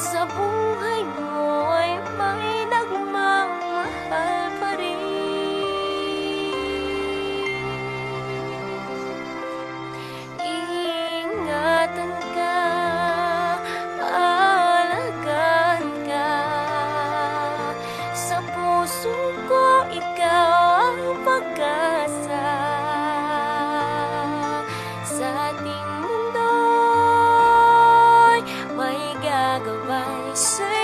sa buhay mo ay may nagmamahal pa rin. Iingatan ka, paalagaan ka. Sa puso ko ikaw ang pag-asa. Sa ating mundo'y may gagabay sa'yo.